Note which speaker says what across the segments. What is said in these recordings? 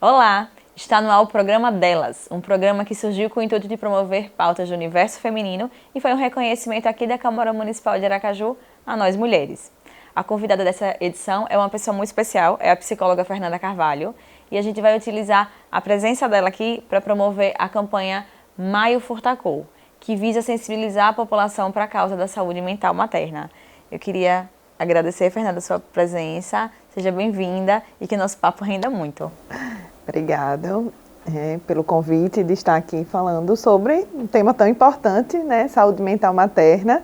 Speaker 1: Olá! Está no ar o programa Delas, um programa que surgiu com o intuito de promover pautas do universo feminino e foi um reconhecimento aqui da Câmara Municipal de Aracaju a nós mulheres. A convidada dessa edição é uma pessoa muito especial, é a psicóloga Fernanda Carvalho, e a gente vai utilizar a presença dela aqui para promover a campanha Maio Furtacô, que visa sensibilizar a população para a causa da saúde mental materna. Eu queria agradecer, Fernanda, a sua presença, seja bem-vinda e que nosso papo renda muito.
Speaker 2: Obrigada pelo convite de estar aqui falando sobre um tema tão importante, né? Saúde mental materna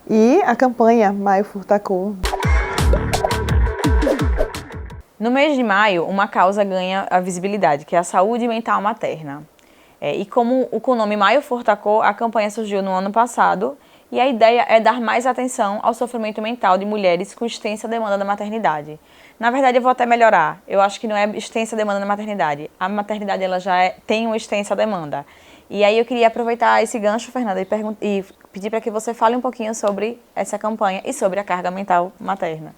Speaker 2: e a campanha Maio Furtacô.
Speaker 1: No mês de maio, uma causa ganha a visibilidade, que é a saúde mental materna. E como o nome Maio Furtacô, a campanha surgiu no ano passado e a ideia é dar mais atenção ao sofrimento mental de mulheres com extensa demanda da maternidade. Na verdade, eu vou até melhorar. Eu acho que não é extensa demanda da maternidade. A maternidade ela já tem uma extensa demanda. E aí eu queria aproveitar esse gancho, Fernanda, e pedir para que você fale um pouquinho sobre essa campanha e sobre a carga mental materna.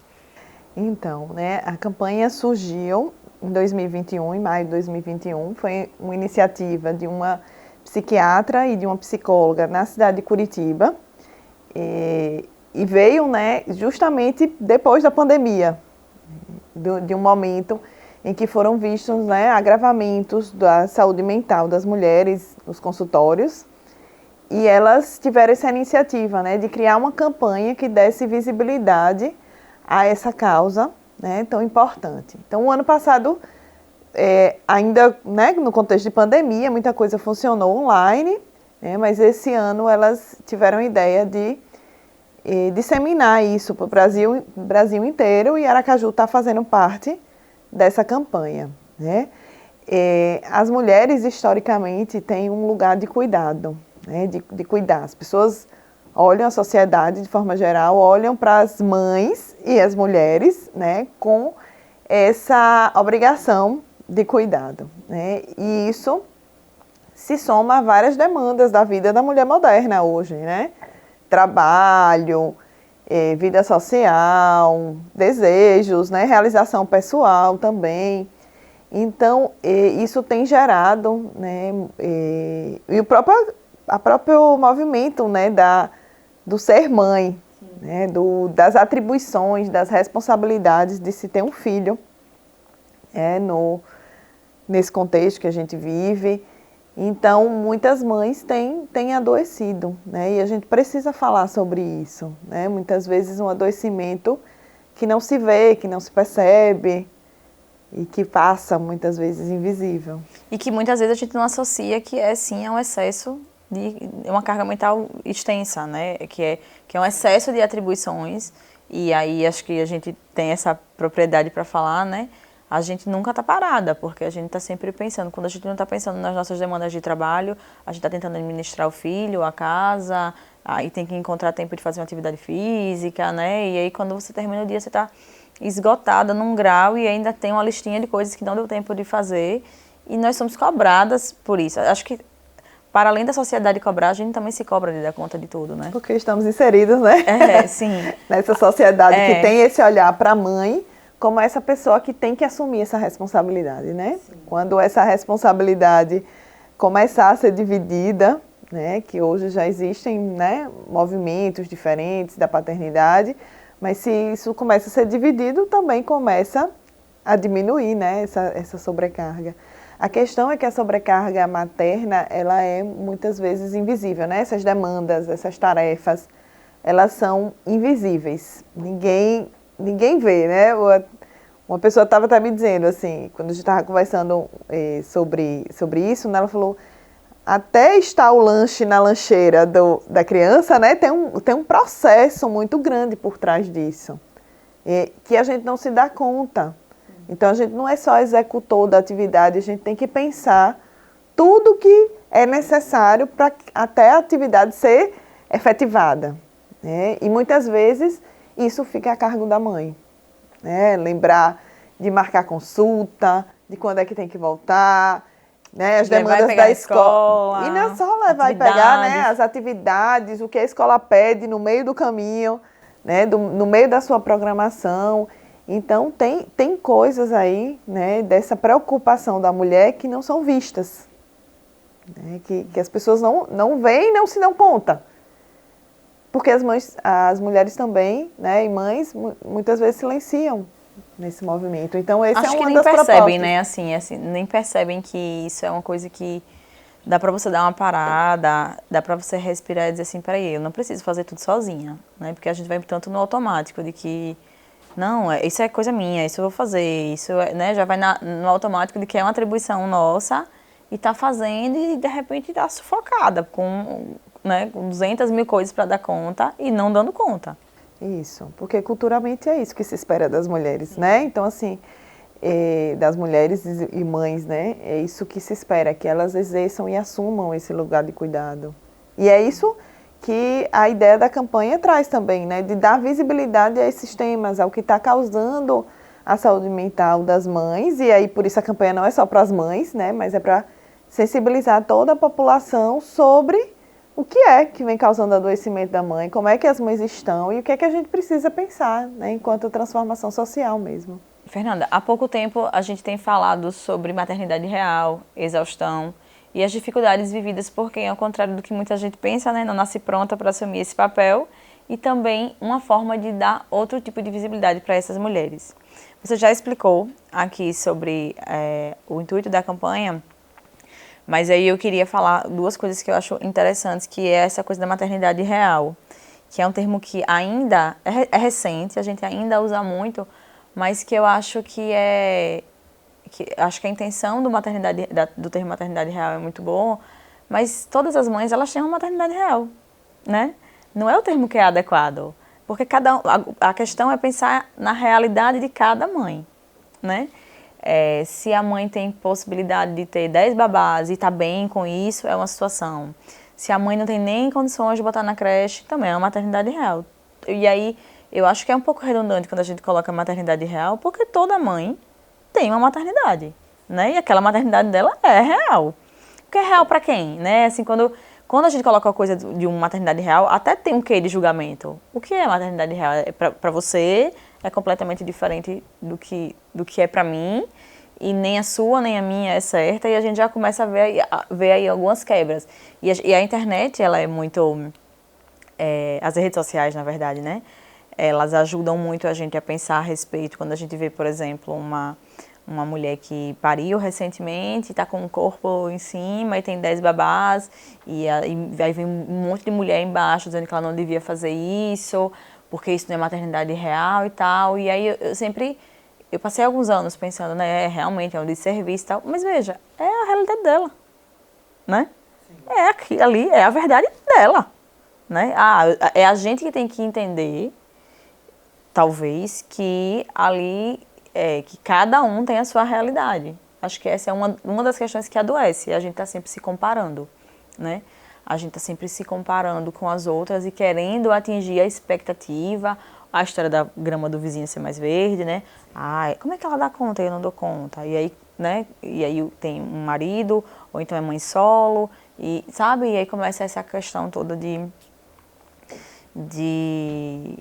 Speaker 2: Então, a campanha surgiu em 2021, em maio de 2021. Foi uma iniciativa de uma psiquiatra e de uma psicóloga na cidade de Curitiba. E veio, justamente depois da pandemia, de um momento em que foram vistos agravamentos da saúde mental das mulheres nos consultórios, e elas tiveram essa iniciativa de criar uma campanha que desse visibilidade a essa causa tão importante. Então, o ano passado, ainda no contexto de pandemia, muita coisa funcionou online, mas esse ano elas tiveram a ideia de disseminar isso para o Brasil inteiro, e Aracaju está fazendo parte dessa campanha. As mulheres, historicamente, têm um lugar de cuidado, de cuidar. As pessoas olham, a sociedade, de forma geral, olham para as mães e as mulheres com essa obrigação de cuidado. E isso se soma a várias demandas da vida da mulher moderna hoje, Trabalho, vida social, desejos, realização pessoal também. Então, isso tem gerado, e o próprio movimento do ser mãe, das atribuições, das responsabilidades de se ter um filho, nesse contexto que a gente vive. Então, muitas mães têm adoecido, e a gente precisa falar sobre isso. Muitas vezes um adoecimento que não se vê, que não se percebe e que passa muitas vezes invisível.
Speaker 1: E que muitas vezes a gente não associa que é sim um excesso de uma carga mental extensa, que é um excesso de atribuições, e aí acho que a gente tem essa propriedade para falar, a gente nunca está parada, porque a gente está sempre pensando. Quando a gente não está pensando nas nossas demandas de trabalho, a gente está tentando administrar o filho, a casa, aí tem que encontrar tempo de fazer uma atividade física, e aí quando você termina o dia, você está esgotada num grau e ainda tem uma listinha de coisas que não deu tempo de fazer, e nós somos cobradas por isso. Acho que, para além da sociedade cobrar, a gente também se cobra de dar conta de tudo,
Speaker 2: Porque estamos inseridos,
Speaker 1: sim.
Speaker 2: Nessa sociedade que tem esse olhar para a mãe, como essa pessoa que tem que assumir essa responsabilidade, Sim. Quando essa responsabilidade começar a ser dividida, que hoje já existem, movimentos diferentes da paternidade, mas se isso começa a ser dividido, também começa a diminuir, essa sobrecarga. A questão é que a sobrecarga materna, ela é muitas vezes invisível, Essas demandas, essas tarefas, elas são invisíveis. Ninguém vê, Uma pessoa estava até me dizendo, assim, quando a gente estava conversando sobre isso, ela falou, até estar o lanche na lancheira da criança, tem um processo muito grande por trás disso, que a gente não se dá conta. Então, a gente não é só executor da atividade, a gente tem que pensar tudo que é necessário para até a atividade ser efetivada. E muitas vezes isso fica a cargo da mãe. Lembrar de marcar consulta, de quando é que tem que voltar, as demandas da escola. E não é só levar e pegar as atividades, o que a escola pede no meio do caminho, no meio da sua programação. Então, tem coisas aí, né, dessa preocupação da mulher que não são vistas, né, que as pessoas não veem e não se dão conta. Porque as mulheres também, né, e mães, muitas vezes silenciam nesse movimento. Então, esse
Speaker 1: Acho
Speaker 2: é
Speaker 1: que
Speaker 2: uma
Speaker 1: nem
Speaker 2: das
Speaker 1: percebem,
Speaker 2: propostas.
Speaker 1: né? Assim, nem percebem que isso é uma coisa que dá pra você dar uma parada, dá pra você respirar e dizer assim, peraí, eu não preciso fazer tudo sozinha, né? Porque a gente vai tanto no automático de que, não, isso é coisa minha, isso eu vou fazer, isso, né? Já vai no automático de que é uma atribuição nossa e tá fazendo e de repente tá sufocada com, né, com 200 mil coisas pra dar conta e não dando conta.
Speaker 2: Isso, porque culturalmente é isso que se espera das mulheres, né? Então, assim, das mulheres e mães, né? É isso que se espera, que elas exerçam e assumam esse lugar de cuidado. E é isso que a ideia da campanha traz também, né? De dar visibilidade a esses temas, ao que está causando a saúde mental das mães. E aí, por isso, a campanha não é só para as mães, né? Mas é para sensibilizar toda a população sobre o que vem causando adoecimento da mãe, como é que as mães estão e o que é que a gente precisa pensar, né? Enquanto transformação social mesmo.
Speaker 1: Fernanda, há pouco tempo a gente tem falado sobre maternidade real, exaustão e as dificuldades vividas por quem, ao contrário do que muita gente pensa, né, não nasce pronta para assumir esse papel, e também uma forma de dar outro tipo de visibilidade para essas mulheres. Você já explicou aqui sobre o intuito da campanha, mas aí eu queria falar duas coisas que eu acho interessantes, que é essa coisa da maternidade real, que é um termo que ainda é recente, a gente ainda usa muito, mas que eu acho acho que a intenção do termo maternidade real é muito boa, mas todas as mães, elas têm uma maternidade real, né? Não é o termo que é adequado, porque a questão é pensar na realidade de cada mãe, né? Se a mãe tem possibilidade de ter 10 babás e está bem com isso, é uma situação. Se a mãe não tem nem condições de botar na creche, também é uma maternidade real. E aí, eu acho que é um pouco redundante quando a gente coloca maternidade real, porque toda mãe tem uma maternidade, né? E aquela maternidade dela é real. Porque é real para quem, né? Assim, quando a gente coloca a coisa de uma maternidade real, até tem um quê de julgamento. O que é maternidade real? Para você é completamente diferente do que é para mim, e nem a sua nem a minha é certa, e a gente já começa a ver aí algumas quebras. E a internet, ela é muito... as redes sociais, na verdade, né? Elas ajudam muito a gente a pensar a respeito. Quando a gente vê, por exemplo, uma mulher que pariu recentemente, está com o corpo em cima e tem 10 babás, e aí vem um monte de mulher embaixo dizendo que ela não devia fazer isso, porque isso não é maternidade real e tal. E aí eu passei alguns anos pensando, né, realmente é um desserviço e tal, mas veja, é a realidade dela, né? Ali é a verdade dela, né? É a gente que tem que entender, talvez, que ali que cada um tem a sua realidade. Acho que essa é uma das questões que adoece. A gente está sempre se comparando, né? A gente está sempre se comparando com as outras e querendo atingir a expectativa, a história da grama do vizinho ser mais verde, né? Como é que ela dá conta? Eu não dou conta. E aí, né? E aí tem um marido, ou então é mãe solo, e sabe? E aí começa essa questão toda de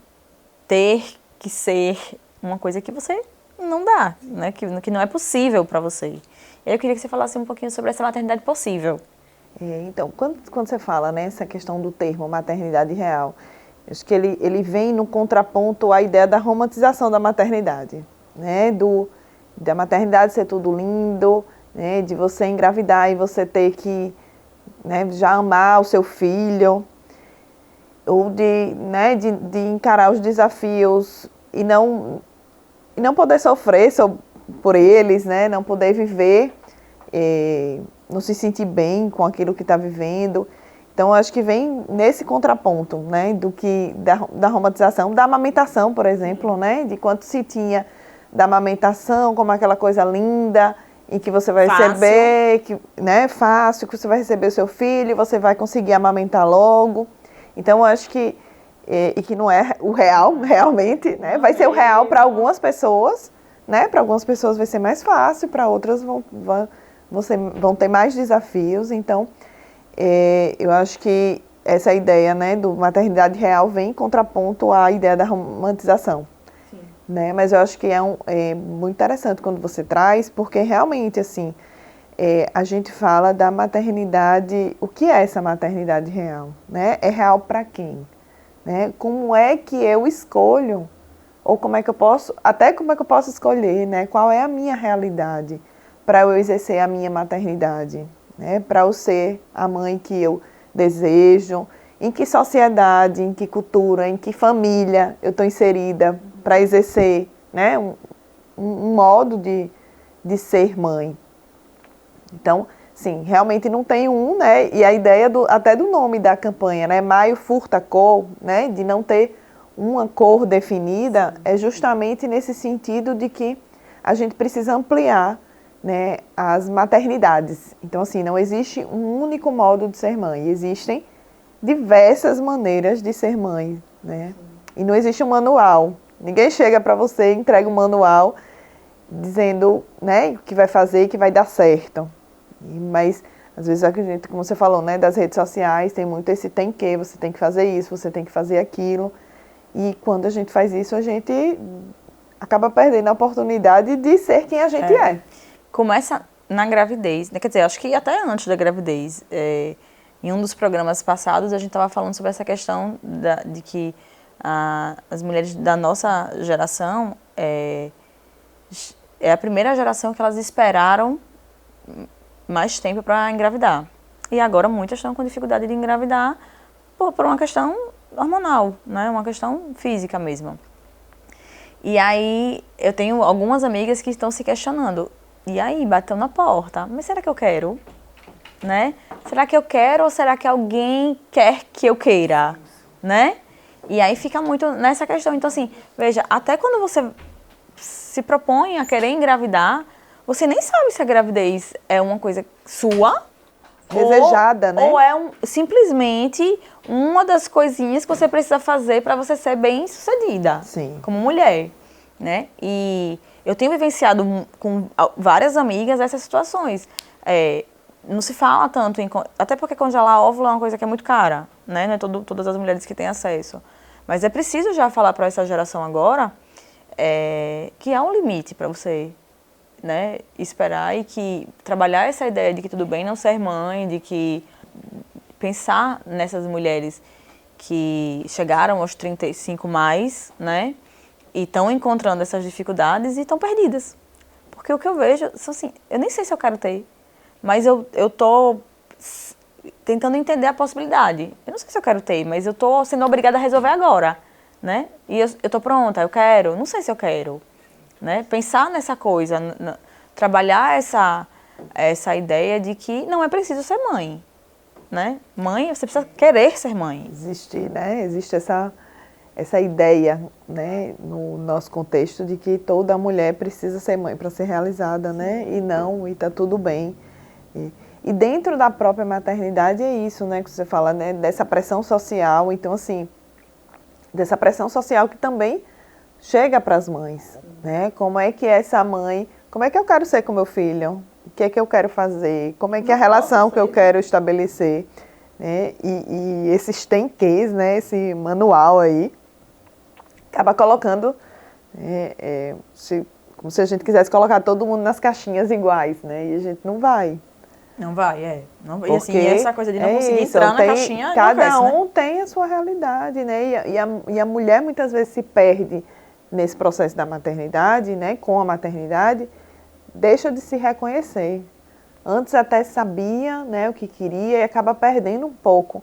Speaker 1: ter que ser uma coisa que você não dá, né? Que não é possível para você. E aí eu queria que você falasse um pouquinho sobre essa maternidade possível.
Speaker 2: Então, quando você fala, né, essa questão do termo maternidade real, acho que ele vem no contraponto à ideia da romantização da maternidade, né? Da maternidade ser tudo lindo, né? De você engravidar e você ter que, né, já amar o seu filho, ou né, de encarar os desafios e não poder sofrer por eles, né? Não poder viver, não se sentir bem com aquilo que está vivendo. Então, acho que vem nesse contraponto, né? Da romantização, da amamentação, por exemplo, né? De quanto se tinha da amamentação como aquela coisa linda, em que você vai receber, né? Fácil, que você vai receber o seu filho, você vai conseguir amamentar logo. Então, eu acho que e que não é o real, realmente, né? Vai ser o real para algumas pessoas, né? Para algumas pessoas vai ser mais fácil, para outras vão ter mais desafios. Então, eu acho que essa ideia, né, do maternidade real vem em contraponto à ideia da romantização. Sim. né? Mas eu acho que é muito interessante quando você traz, porque realmente, assim, a gente fala da maternidade, o que é essa maternidade real, né? É real para quem? Né? Como é que eu escolho, ou como é que eu posso escolher, né? Qual é a minha realidade para eu exercer a minha maternidade, né? Para eu ser a mãe que eu desejo, em que sociedade, em que cultura, em que família eu estou inserida para exercer, né? Um modo de ser mãe. Então, sim, realmente não tem né? E a ideia até do nome da campanha, né? Maio furta cor, né? De não ter uma cor definida, é justamente nesse sentido de que a gente precisa ampliar, né, as maternidades. Então, assim, não existe um único modo de ser mãe, existem diversas maneiras de ser mãe, né? E não existe um manual. Ninguém chega para você e entrega um manual dizendo, né, o que vai fazer e que vai dar certo. Mas, às vezes, acredito, como você falou, né, das redes sociais, tem muito esse tem que, você tem que fazer isso, você tem que fazer aquilo. E quando a gente faz isso, a gente acaba perdendo a oportunidade de ser quem a gente é.
Speaker 1: Começa na gravidez, né? Quer dizer, acho que até antes da gravidez. Em um dos programas passados, a gente estava falando sobre essa questão de que as mulheres da nossa geração é a primeira geração que elas esperaram mais tempo para engravidar. E agora muitas estão com dificuldade de engravidar por uma questão hormonal, né? Uma questão física mesmo. E aí eu tenho algumas amigas que estão se questionando. E aí, bateu na porta, mas será que eu quero? Né? Será que eu quero ou será que alguém quer que eu queira? Né? E aí fica muito nessa questão. Então, assim, veja, até quando você se propõe a querer engravidar, você nem sabe se a gravidez é uma coisa sua,
Speaker 2: desejada, né?
Speaker 1: Ou é simplesmente uma das coisinhas que você precisa fazer para você ser bem-sucedida, como mulher, né? E eu tenho vivenciado com várias amigas essas situações. Não se fala tanto até porque congelar óvulo é uma coisa que é muito cara, né? Não é todas as mulheres que têm acesso. Mas é preciso já falar para essa geração agora que há um limite para você, né, esperar e que trabalhar essa ideia de que tudo bem não ser mãe, de que pensar nessas mulheres que chegaram aos 35 mais, né, e estão encontrando essas dificuldades e estão perdidas. Porque o que eu vejo, são assim, eu nem sei se eu quero ter, mas eu tô tentando entender a possibilidade. Eu não sei se eu quero ter, mas eu tô sendo obrigada a resolver agora, né? E eu tô pronta, eu quero, não sei se eu quero. Né? Pensar nessa coisa, trabalhar essa ideia de que não é preciso ser mãe, né? Mãe, você precisa querer ser mãe.
Speaker 2: Existe essa ideia, né, no nosso contexto de que toda mulher precisa ser mãe para ser realizada, né? E tá tudo bem. E dentro da própria maternidade é isso, né, que você fala, né, dessa pressão social. Então, assim, dessa pressão social que também chega para as mães, né? Como é que essa mãe, como é que eu quero ser com meu filho? O que é que eu quero fazer? Como é que é a relação que eu quero estabelecer? Né? E esses tem-ques, né? Esse manual aí, acaba colocando, como se a gente quisesse colocar todo mundo nas caixinhas iguais, né? E a gente não vai.
Speaker 1: Não vai, Não, e assim, essa coisa de não conseguir entrar na caixinha...
Speaker 2: Cada um tem a sua realidade, né? E a mulher muitas vezes se perde nesse processo da maternidade, né, com a maternidade, deixa de se reconhecer. Antes até sabia, né, o que queria e acaba perdendo um pouco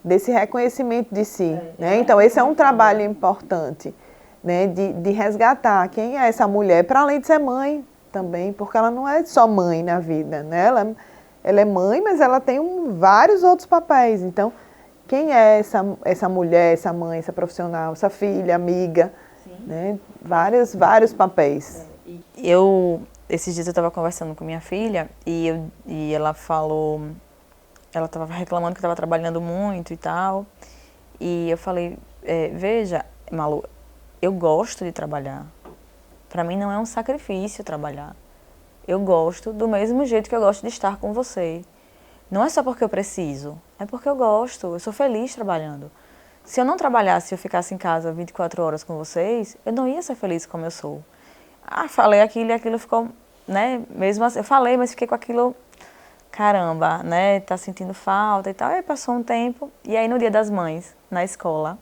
Speaker 2: desse reconhecimento de si. Né? Então, esse é um trabalho importante, né, de resgatar quem é essa mulher, para além de ser mãe também, porque ela não é só mãe na vida. Né? Ela é mãe, mas ela tem vários outros papéis. Então, quem é essa mulher, essa mãe, essa profissional, essa filha, amiga? Né? Vários papéis.
Speaker 1: Esses dias eu estava conversando com minha filha e ela falou, ela estava reclamando que estava trabalhando muito e tal, e eu falei, veja, Malu, eu gosto de trabalhar, para mim não é um sacrifício trabalhar, eu gosto do mesmo jeito que eu gosto de estar com você, não é só porque eu preciso, é porque eu gosto, eu sou feliz trabalhando. Se eu não trabalhasse, se eu ficasse em casa 24 horas com vocês, eu não ia ser feliz como eu sou. Ah, falei aquilo e aquilo ficou, né? Mesmo assim, eu falei, mas fiquei com aquilo, caramba, né? Tá sentindo falta e tal. Aí passou um tempo, e aí no Dia das Mães, na escola,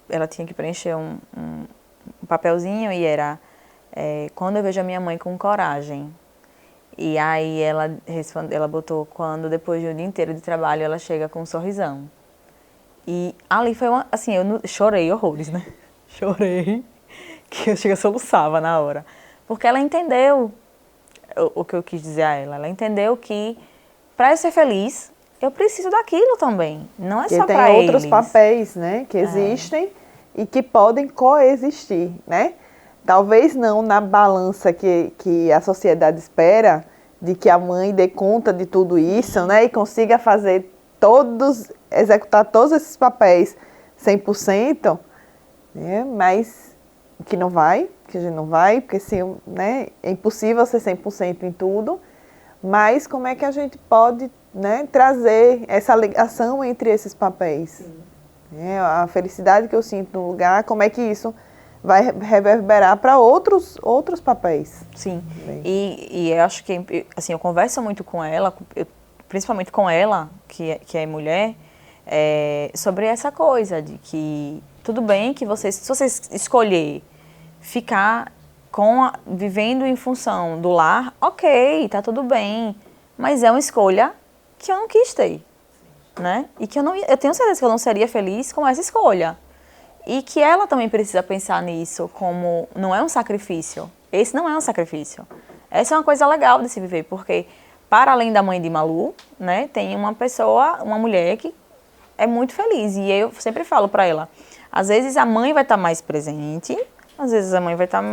Speaker 1: ela tinha que preencher um papelzinho e era quando eu vejo a minha mãe com coragem. E aí ela botou quando depois de um dia inteiro de trabalho ela chega com um sorrisão. E ali foi assim, chorei horrores, né? Chorei, que eu chego a soluçava na hora. Porque ela entendeu o que eu quis dizer a ela. Ela entendeu que para eu ser feliz, eu preciso daquilo também. Não é só para eles.
Speaker 2: Tem outros papéis, né, que existem e que podem coexistir, né? Talvez não na balança que a sociedade espera, de que a mãe dê conta de tudo isso, né? E consiga executar todos esses papéis 100%, né? Mas que a gente não vai, porque né, é impossível ser 100% em tudo. Mas como é que a gente pode, né, trazer essa ligação entre esses papéis? A felicidade que eu sinto no lugar, como é que isso vai reverberar para outros papéis.
Speaker 1: Sim, e eu acho que, assim, eu converso muito com ela, principalmente com ela, que é mulher, sobre essa coisa de que tudo bem que se você escolher ficar vivendo em função do lar, ok, tá tudo bem, mas é uma escolha que eu não quis ter, né? E que eu tenho certeza que eu não seria feliz com essa escolha. E que ela também precisa pensar nisso como não é um sacrifício. Esse não é um sacrifício. Essa é uma coisa legal de se viver, porque para além da mãe de Malu, né, tem uma mulher que é muito feliz. E eu sempre falo para ela, às vezes a mãe vai estar mais presente, às vezes a mãe vai estar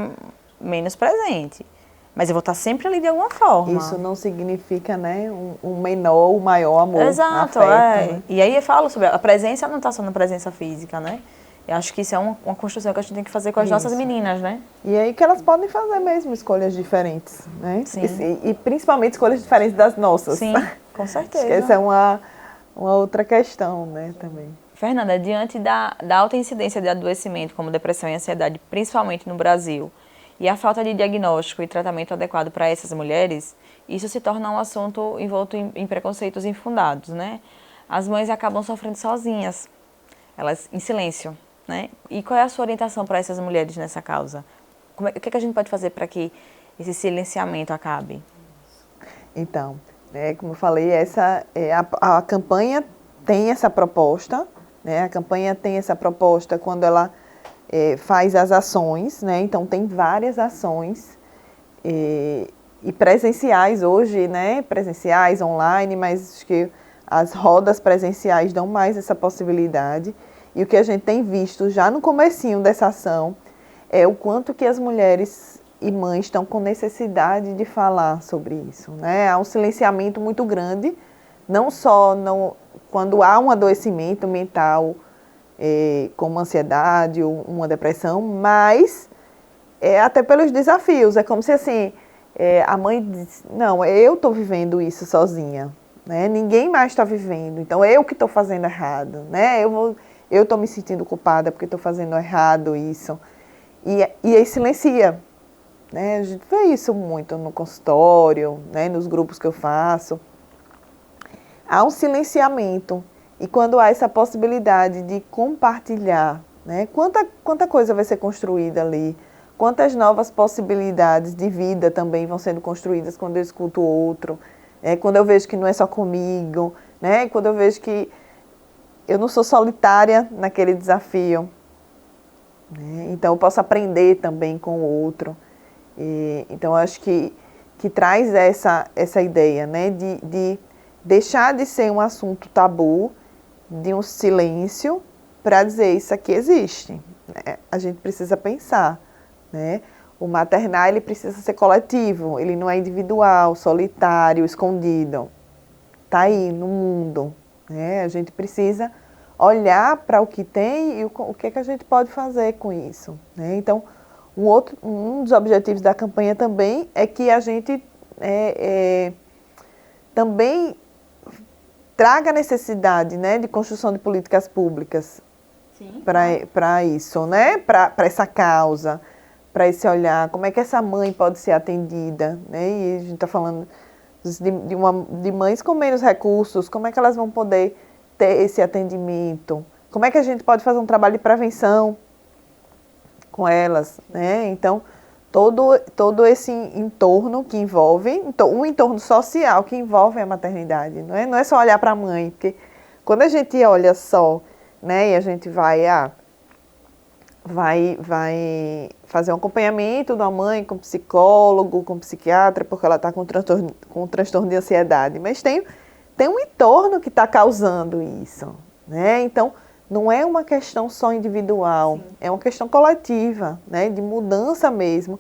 Speaker 1: menos presente. Mas eu vou estar sempre ali de alguma forma.
Speaker 2: Isso não significa, né, um menor, um maior amor.
Speaker 1: Exato,
Speaker 2: afeto, né?
Speaker 1: E aí eu falo sobre a presença, não está só na presença física, né? Eu acho que isso é uma construção que a gente tem que fazer com as nossas meninas, né?
Speaker 2: E aí que elas podem fazer mesmo escolhas diferentes, né?
Speaker 1: Sim.
Speaker 2: E principalmente escolhas diferentes das nossas.
Speaker 1: Sim, com certeza.
Speaker 2: Acho que essa é uma outra questão, né, também.
Speaker 1: Fernanda, diante da alta incidência de adoecimento como depressão e ansiedade, principalmente no Brasil, e a falta de diagnóstico e tratamento adequado para essas mulheres, isso se torna um assunto envolto em preconceitos infundados, né? As mães acabam sofrendo sozinhas, elas em silêncio, né? E qual é a sua orientação para essas mulheres nessa causa? O que a gente pode fazer para que esse silenciamento acabe?
Speaker 2: Então, como eu falei, a campanha tem essa proposta, né? A campanha tem essa proposta quando ela faz as ações, né? Então tem várias ações e presenciais hoje, né? Presenciais, online, mas acho que as rodas presenciais dão mais essa possibilidade. E o que a gente tem visto já no comecinho dessa ação é o quanto que as mulheres e mães estão com necessidade de falar sobre isso, né? Há um silenciamento muito grande, não só quando há um adoecimento mental, como ansiedade ou uma depressão, mas até pelos desafios. É como se assim, a mãe diz, não, eu estou vivendo isso sozinha, né? Ninguém mais está vivendo, então eu que estou fazendo errado, né? Eu estou me sentindo culpada porque estou fazendo errado isso. E aí silencia, né? A gente vê isso muito no consultório, né? Nos grupos que eu faço. Há um silenciamento. E quando há essa possibilidade de compartilhar, né? Quanta coisa vai ser construída ali, quantas novas possibilidades de vida também vão sendo construídas quando eu escuto o outro, quando eu vejo que não é só comigo, né? Quando eu vejo que eu não sou solitária naquele desafio, né? Então eu posso aprender também com o outro. Então eu acho que traz essa ideia, né? De deixar de ser um assunto tabu, de um silêncio, para dizer isso aqui existe, né? A gente precisa pensar, né? O maternar ele precisa ser coletivo, ele não é individual, solitário, escondido. Está aí no mundo, né? A gente precisa olhar para o que tem e o que a gente pode fazer com isso, né? Então, um dos objetivos da campanha também é que a gente também traga necessidade, né, de construção de políticas públicas para isso, né, para essa causa, para esse olhar, como é que essa mãe pode ser atendida, né, e a gente está falando de mães com menos recursos, como é que elas vão poder ter esse atendimento, como é que a gente pode fazer um trabalho de prevenção com elas, né, então todo esse entorno que envolve, um entorno social que envolve a maternidade, não é só olhar para a mãe, porque quando a gente olha só, né, e a gente vai fazer um acompanhamento da mãe com psicólogo, com psiquiatra, porque ela está com transtorno de ansiedade, mas tem um entorno que está causando isso, né? Então, não é uma questão só individual, sim, é uma questão coletiva, né, de mudança mesmo,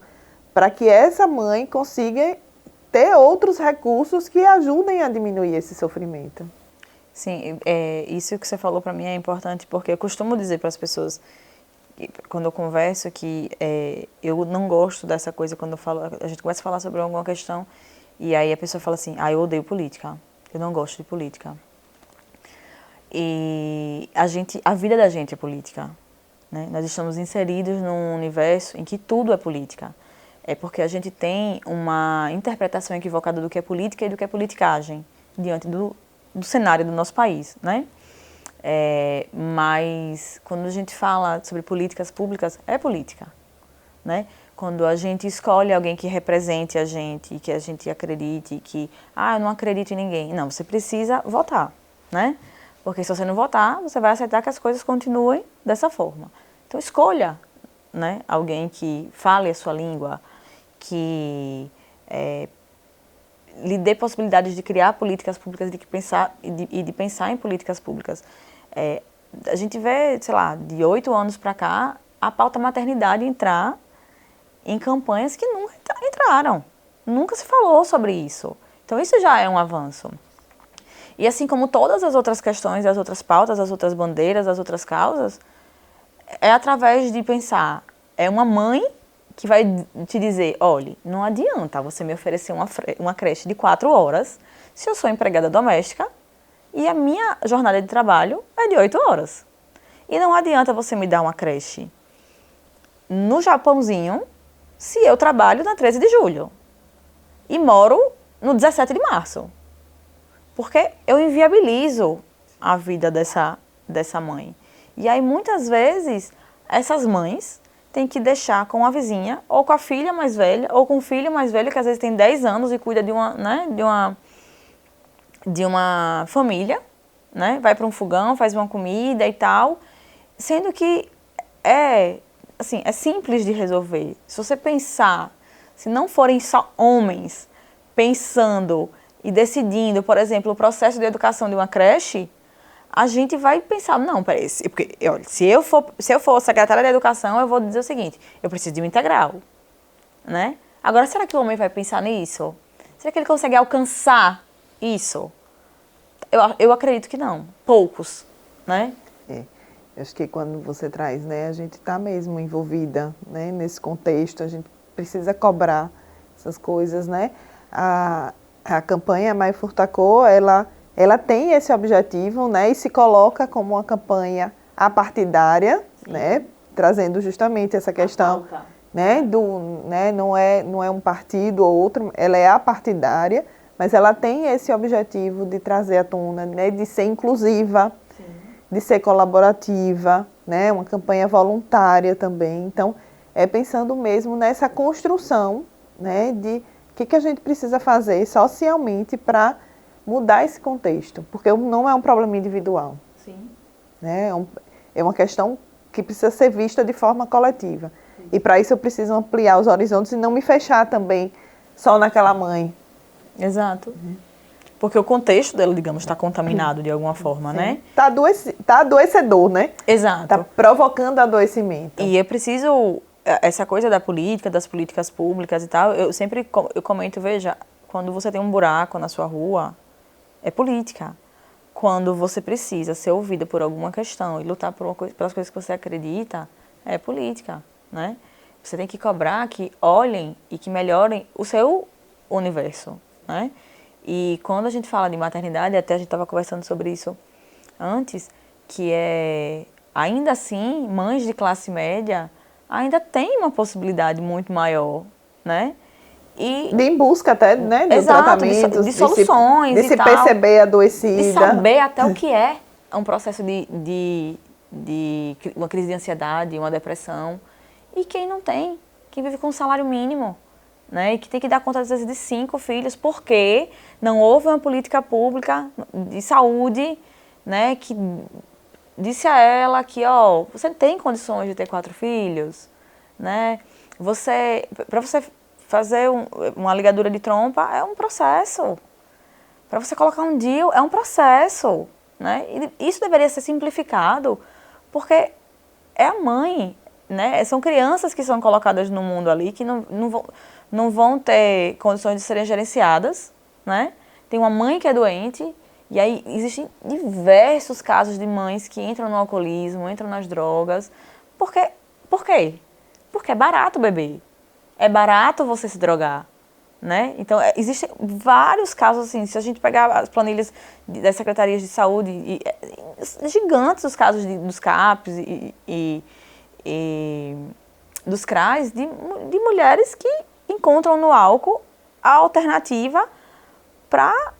Speaker 2: para que essa mãe consiga ter outros recursos que ajudem a diminuir esse sofrimento.
Speaker 1: Sim, isso que você falou para mim é importante, porque eu costumo dizer para as pessoas, quando eu converso, que eu não gosto dessa coisa, quando a gente começa a falar sobre alguma questão, e aí a pessoa fala assim, eu odeio política, eu não gosto de política. E a vida da gente é política, né? Nós estamos inseridos num universo em que tudo é política. É porque a gente tem uma interpretação equivocada do que é política e do que é politicagem diante do cenário do nosso país, né? Mas quando a gente fala sobre políticas públicas, é política, né? Quando a gente escolhe alguém que represente a gente, que a gente acredite, que eu não acredito em ninguém. Não, você precisa votar, né? Porque se você não votar, você vai aceitar que as coisas continuem dessa forma. Então escolha, né, alguém que fale a sua língua, que lhe dê possibilidades de criar políticas públicas e de pensar em políticas públicas. A gente vê, sei lá, de 8 anos para cá, a pauta maternidade entrar em campanhas que nunca entraram. Nunca se falou sobre isso. Então isso já é um avanço. E assim como todas as outras questões, as outras pautas, as outras bandeiras, as outras causas, é através de pensar, é uma mãe que vai te dizer, olha, não adianta você me oferecer uma creche de 4 horas se eu sou empregada doméstica e a minha jornada de trabalho é de 8 horas. E não adianta você me dar uma creche no Japãozinho se eu trabalho na 13 de julho e moro no 17 de março. Porque eu inviabilizo a vida dessa mãe. E aí, muitas vezes, essas mães têm que deixar com a vizinha, ou com a filha mais velha, ou com o filho mais velho, que às vezes tem 10 anos e cuida de uma família, né? Vai para um fogão, faz uma comida e tal. Sendo que é simples de resolver. Se você pensar, se não forem só homens pensando e decidindo, por exemplo, o processo de educação de uma creche, a gente vai pensar, não, peraí, porque, olha, se eu for secretária de educação, eu vou dizer o seguinte, eu preciso de um integral, né? Agora, será que o homem vai pensar nisso? Será que ele consegue alcançar isso? Eu acredito que não, poucos, né?
Speaker 2: Eu acho que quando você traz, né, a gente está mesmo envolvida, né, nesse contexto, a gente precisa cobrar essas coisas, né? A campanha Mãe Furtacô, ela tem esse objetivo, né, e se coloca como uma campanha apartidária, né, trazendo justamente essa questão, né, não é um partido ou outro, ela é apartidária, mas ela tem esse objetivo de trazer à tona, né, de ser inclusiva, sim, de ser colaborativa, né, uma campanha voluntária também. Então, pensando mesmo nessa construção, né, de o que a gente precisa fazer socialmente para mudar esse contexto, porque não é um problema individual.
Speaker 1: Sim.
Speaker 2: Né? É uma questão que precisa ser vista de forma coletiva. Sim. E para isso eu preciso ampliar os horizontes e não me fechar também só naquela mãe.
Speaker 1: Exato. Porque o contexto dela, digamos, está contaminado de alguma forma, sim, né?
Speaker 2: Tá adoecedor, né?
Speaker 1: Exato.
Speaker 2: Está provocando adoecimento.
Speaker 1: E é preciso, essa coisa da política, das políticas públicas e tal, eu sempre comento, veja, quando você tem um buraco na sua rua, é política. Quando você precisa ser ouvida por alguma questão e lutar pelas coisas que você acredita, é política, né? Você tem que cobrar que olhem e que melhorem o seu universo, né? E quando a gente fala de maternidade, até a gente estava conversando sobre isso antes, que ainda assim, mães de classe média ainda têm uma possibilidade muito maior, né?
Speaker 2: De em busca até, né, do
Speaker 1: Exato,
Speaker 2: tratamento,
Speaker 1: de soluções
Speaker 2: de
Speaker 1: e
Speaker 2: se
Speaker 1: tal.
Speaker 2: perceber adoecida.
Speaker 1: De saber até o que é um processo de uma crise de ansiedade, uma depressão. E quem não tem, quem vive com um salário mínimo, né, e que tem que dar conta, às vezes, de 5 filhos, porque não houve uma política pública de saúde, né, que disse a ela que, ó, você tem condições de ter 4 filhos, né, para você fazer uma ligadura de trompa é um processo, para você colocar um DIU é um processo, né, e isso deveria ser simplificado, porque é a mãe, né? São crianças que são colocadas no mundo ali que não vão ter condições de serem gerenciadas, né? Tem uma mãe que é doente e aí existem diversos casos de mães que entram no alcoolismo, entram nas drogas. Por quê? Porque é barato beber. É barato você se drogar, né? Então, existem vários casos assim, se a gente pegar as planilhas das secretarias de saúde, gigantes os casos dos CAPs e dos CRAs, de mulheres que encontram no álcool a alternativa para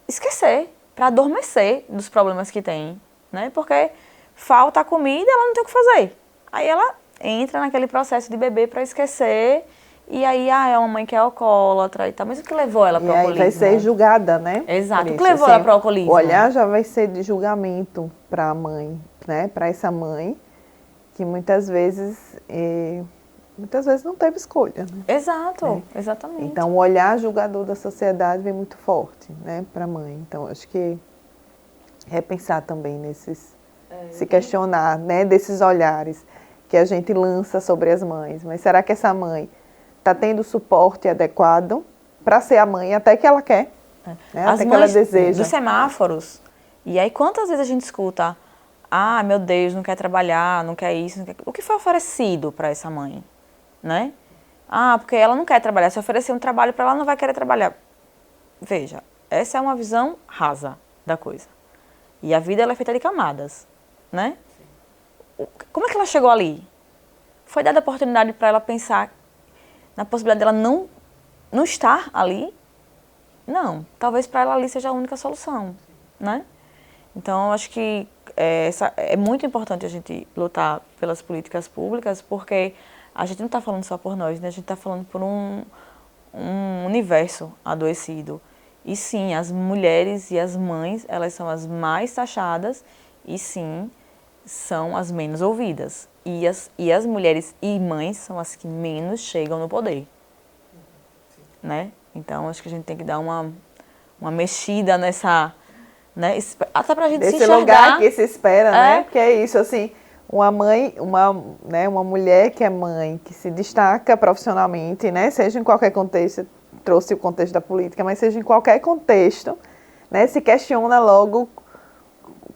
Speaker 1: esquecer, para adormecer dos problemas que tem, né? Porque falta a comida, ela não tem o que fazer. Aí ela entra naquele processo de beber para esquecer. E aí, é uma mãe que é alcoólatra e tal. Mas o que levou ela para o alcoolismo?
Speaker 2: E aí vai ser julgada, né?
Speaker 1: Exato. O que levou ela para o alcoolismo?
Speaker 2: O olhar já vai ser de julgamento para a mãe, né? Para essa mãe, que muitas vezes não teve escolha. Né?
Speaker 1: Exato, exatamente.
Speaker 2: Então, o olhar julgador da sociedade vem muito forte, né? Para a mãe. Então, acho que repensar também se questionar, né? Desses olhares que a gente lança sobre as mães. Mas será que essa mãe está tendo o suporte adequado para ser a mãe até que ela quer, né?
Speaker 1: As
Speaker 2: até
Speaker 1: mães
Speaker 2: que ela deseja.
Speaker 1: Dos semáforos. E aí quantas vezes a gente escuta, meu Deus, não quer trabalhar, não quer isso, não quer... O que foi oferecido para essa mãe, né? Porque ela não quer trabalhar, se oferecer um trabalho para ela, ela não vai querer trabalhar. Veja, essa é uma visão rasa da coisa. E a vida ela é feita de camadas, né? Como é que ela chegou ali? Foi dada a oportunidade para ela pensar na possibilidade dela não estar ali? Não. Talvez para ela ali seja a única solução, né? Então, eu acho que é muito importante a gente lutar pelas políticas públicas, porque a gente não está falando só por nós, né? A gente está falando por um universo adoecido. E sim, as mulheres e as mães, elas são as mais taxadas e sim, são as menos ouvidas. E as mulheres e mães são as que menos chegam no poder, né? Então, acho que a gente tem que dar uma mexida nessa, né? Até pra gente se enxergar.
Speaker 2: Esse lugar que se espera, né? Porque é isso, assim, uma mãe, uma mulher que é mãe, que se destaca profissionalmente, né? Seja em qualquer contexto, trouxe o contexto da política, mas seja em qualquer contexto, né? Se questiona logo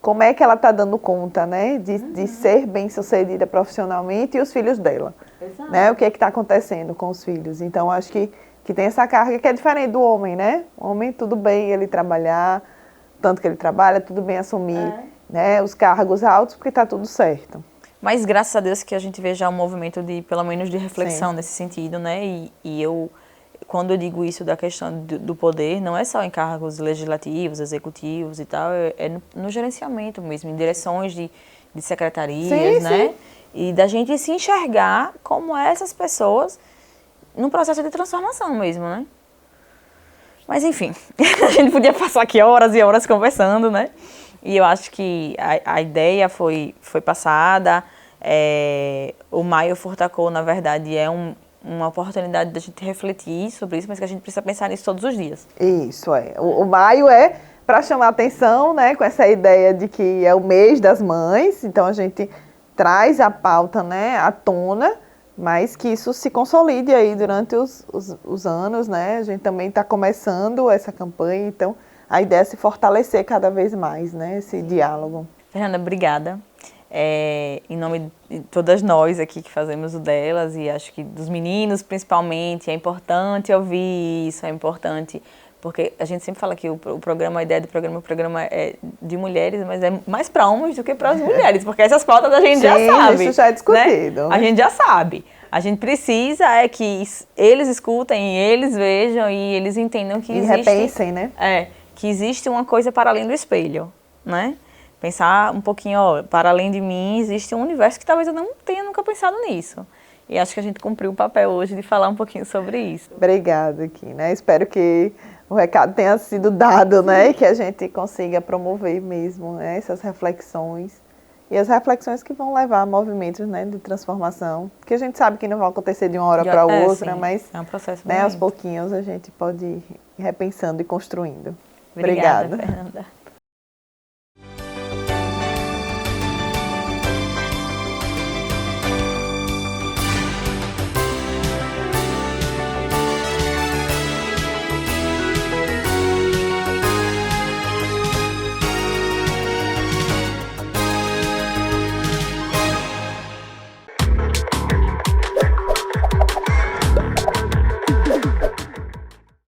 Speaker 2: como é que ela está dando conta, né, de ser bem-sucedida profissionalmente e os filhos dela. Exato. Né? O que é que está acontecendo com os filhos. Então, acho que tem essa carga que é diferente do homem, né? O homem, tudo bem ele trabalhar, tanto que ele trabalha, tudo bem assumir né, os cargos altos, porque está tudo certo.
Speaker 1: Mas, graças a Deus, que a gente vê já um movimento, pelo menos, de reflexão nesse sentido, né? E eu, quando eu digo isso da questão do poder, não é só em cargos legislativos, executivos e tal, é no gerenciamento mesmo, em direções de secretarias, né? Sim. E da gente se enxergar como essas pessoas num processo de transformação mesmo, né? Mas, enfim, a gente podia passar aqui horas e horas conversando, né? E eu acho que a ideia foi passada. O Maio Furtacô, na verdade, é uma oportunidade da gente refletir sobre isso, mas que a gente precisa pensar nisso todos os dias.
Speaker 2: Isso, O Maio é para chamar atenção, né, com essa ideia de que é o mês das mães, então a gente traz a pauta, né, à tona, mas que isso se consolide aí durante os anos, né, a gente também está começando essa campanha, então a ideia é se fortalecer cada vez mais, né, esse diálogo.
Speaker 1: Fernanda, obrigada. Em nome de todas nós aqui que fazemos o delas e acho que dos meninos principalmente, é importante ouvir isso, é importante Porque a gente sempre fala que o programa, a ideia do programa, o programa é de mulheres, mas é mais para homens do que para as mulheres, porque essas pautas a gente já sabe.
Speaker 2: Isso já é discutido.
Speaker 1: Né? A gente já sabe. A gente precisa que eles escutem, eles vejam e eles entendam que existe...
Speaker 2: E repensem, né?
Speaker 1: Que existe uma coisa para além do espelho, né? Pensar um pouquinho, ó, para além de mim existe um universo que talvez eu não tenha nunca pensado nisso. E acho que a gente cumpriu o papel hoje de falar um pouquinho sobre isso.
Speaker 2: Obrigada, Ki, né? Espero que o recado tenha sido dado, né? E que a gente consiga promover mesmo, né? Essas reflexões. E as reflexões que vão levar a movimentos, né, de transformação. Que a gente sabe que não vai acontecer de uma hora para outra, mas
Speaker 1: é um processo,
Speaker 2: né, aos pouquinhos a gente pode ir repensando e construindo.
Speaker 1: Obrigada, Fernanda.